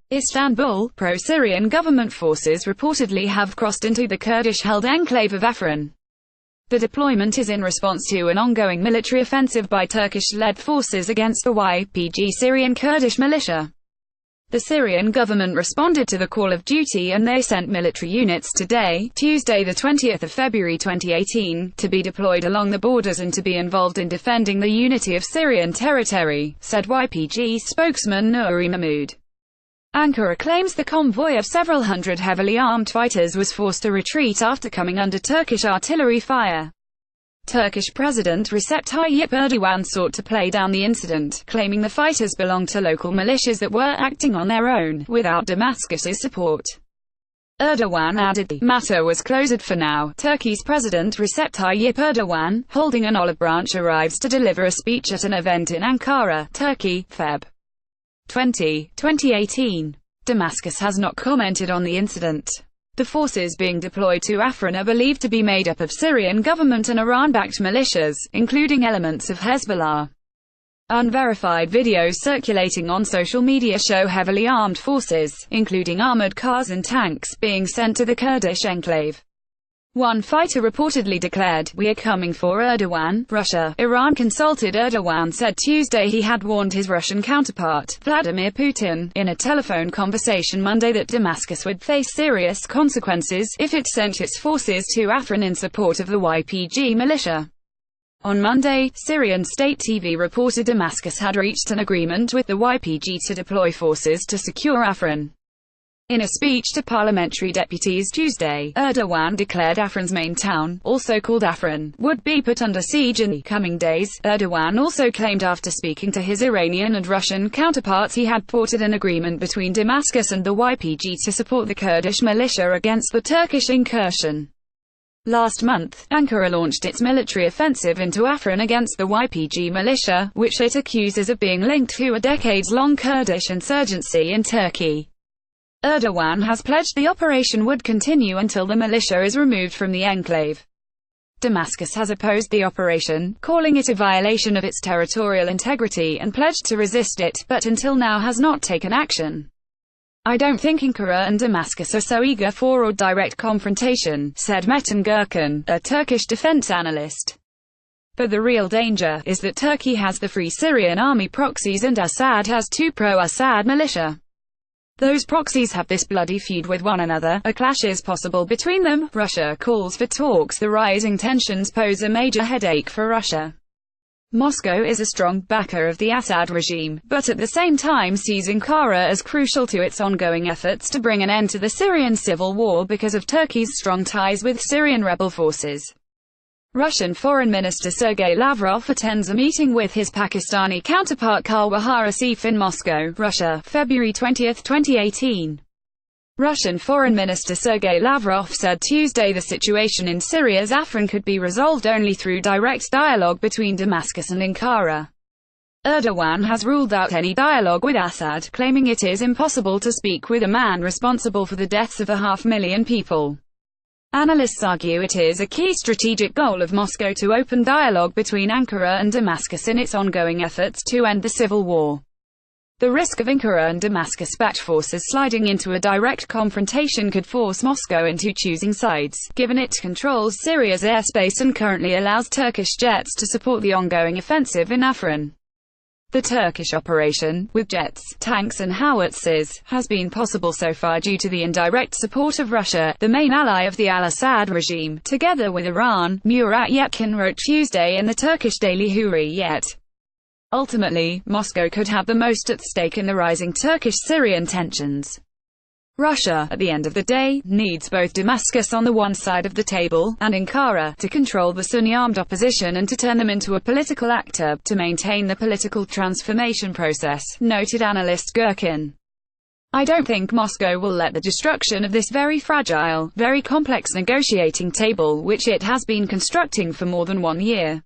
Istanbul, pro-Syrian government forces reportedly have crossed into the Kurdish-held enclave of Afrin. The deployment is in response to an ongoing military offensive by Turkish-led forces against the YPG Syrian Kurdish militia. The Syrian government responded to the call of duty and they sent military units today, Tuesday the 20th of February 2018, to be deployed along the borders and to be involved in defending the unity of Syrian territory, said YPG spokesman Nuri Mahmoud. Ankara claims the convoy of several hundred heavily armed fighters was forced to retreat after coming under Turkish artillery fire. Turkish President Recep Tayyip Erdogan sought to play down the incident, claiming the fighters belonged to local militias that were acting on their own, without Damascus's support. Erdogan added the matter was closed for now. Turkey's President Recep Tayyip Erdogan, holding an olive branch, arrives to deliver a speech at an event in Ankara, Turkey, Feb. 20, 2018. Damascus has not commented on the incident. The forces being deployed to Afrin are believed to be made up of Syrian government and Iran-backed militias, including elements of Hezbollah. Unverified videos circulating on social media show heavily armed forces, including armored cars and tanks, being sent to the Kurdish Enclave. One fighter reportedly declared, "We are coming for Erdogan, Russia." Iran consulted Erdogan said Tuesday he had warned his Russian counterpart, Vladimir Putin, in a telephone conversation Monday that Damascus would face serious consequences if it sent its forces to Afrin in support of the YPG militia. On Monday, Syrian state TV reported Damascus had reached an agreement with the YPG to deploy forces to secure Afrin. In a speech to parliamentary deputies Tuesday, Erdogan declared Afrin's main town, also called Afrin, would be put under siege in the coming days. Erdogan also claimed after speaking to his Iranian and Russian counterparts he had ported an agreement between Damascus and the YPG to support the Kurdish militia against the Turkish incursion. Last month, Ankara launched its military offensive into Afrin against the YPG militia, which it accuses of being linked to a decades-long Kurdish insurgency in Turkey. Erdogan has pledged the operation would continue until the militia is removed from the enclave. Damascus has opposed the operation, calling it a violation of its territorial integrity, and pledged to resist it, but until now has not taken action. "I don't think Ankara and Damascus are so eager for a direct confrontation," said Metin Gürkan, a Turkish defense analyst. "But the real danger is that Turkey has the Free Syrian Army proxies and Assad has two pro-Assad militia. Those proxies have this bloody feud with one another. A clash is possible between them. Russia calls for talks. The rising tensions pose a major headache for Russia. Moscow is a strong backer of the Assad regime, but at the same time sees Ankara as crucial to its ongoing efforts to bring an end to the Syrian civil war because of Turkey's strong ties with Syrian rebel forces." Russian Foreign Minister Sergei Lavrov attends a meeting with his Pakistani counterpart Khalwahar Asif in Moscow, Russia, February 20, 2018. Russian Foreign Minister Sergei Lavrov said Tuesday the situation in Syria's Afrin could be resolved only through direct dialogue between Damascus and Ankara. Erdogan has ruled out any dialogue with Assad, claiming it is impossible to speak with a man responsible for the deaths of 500,000 people. Analysts argue it is a key strategic goal of Moscow to open dialogue between Ankara and Damascus in its ongoing efforts to end the civil war. The risk of Ankara and Damascus-backed forces sliding into a direct confrontation could force Moscow into choosing sides, given it controls Syria's airspace and currently allows Turkish jets to support the ongoing offensive in Afrin. The Turkish operation, with jets, tanks and howitzers, has been possible so far due to the indirect support of Russia, the main ally of the al-Assad regime, together with Iran, Murat Yetkin wrote Tuesday in the Turkish daily Hurriyet. Ultimately, Moscow could have the most at stake in the rising Turkish-Syrian tensions. Russia, at the end of the day, needs both Damascus on the one side of the table, and Ankara, to control the Sunni armed opposition and to turn them into a political actor, to maintain the political transformation process, noted analyst Gürkan. "I don't think Moscow will let the destruction of this very fragile, very complex negotiating table which it has been constructing for more than 1 year,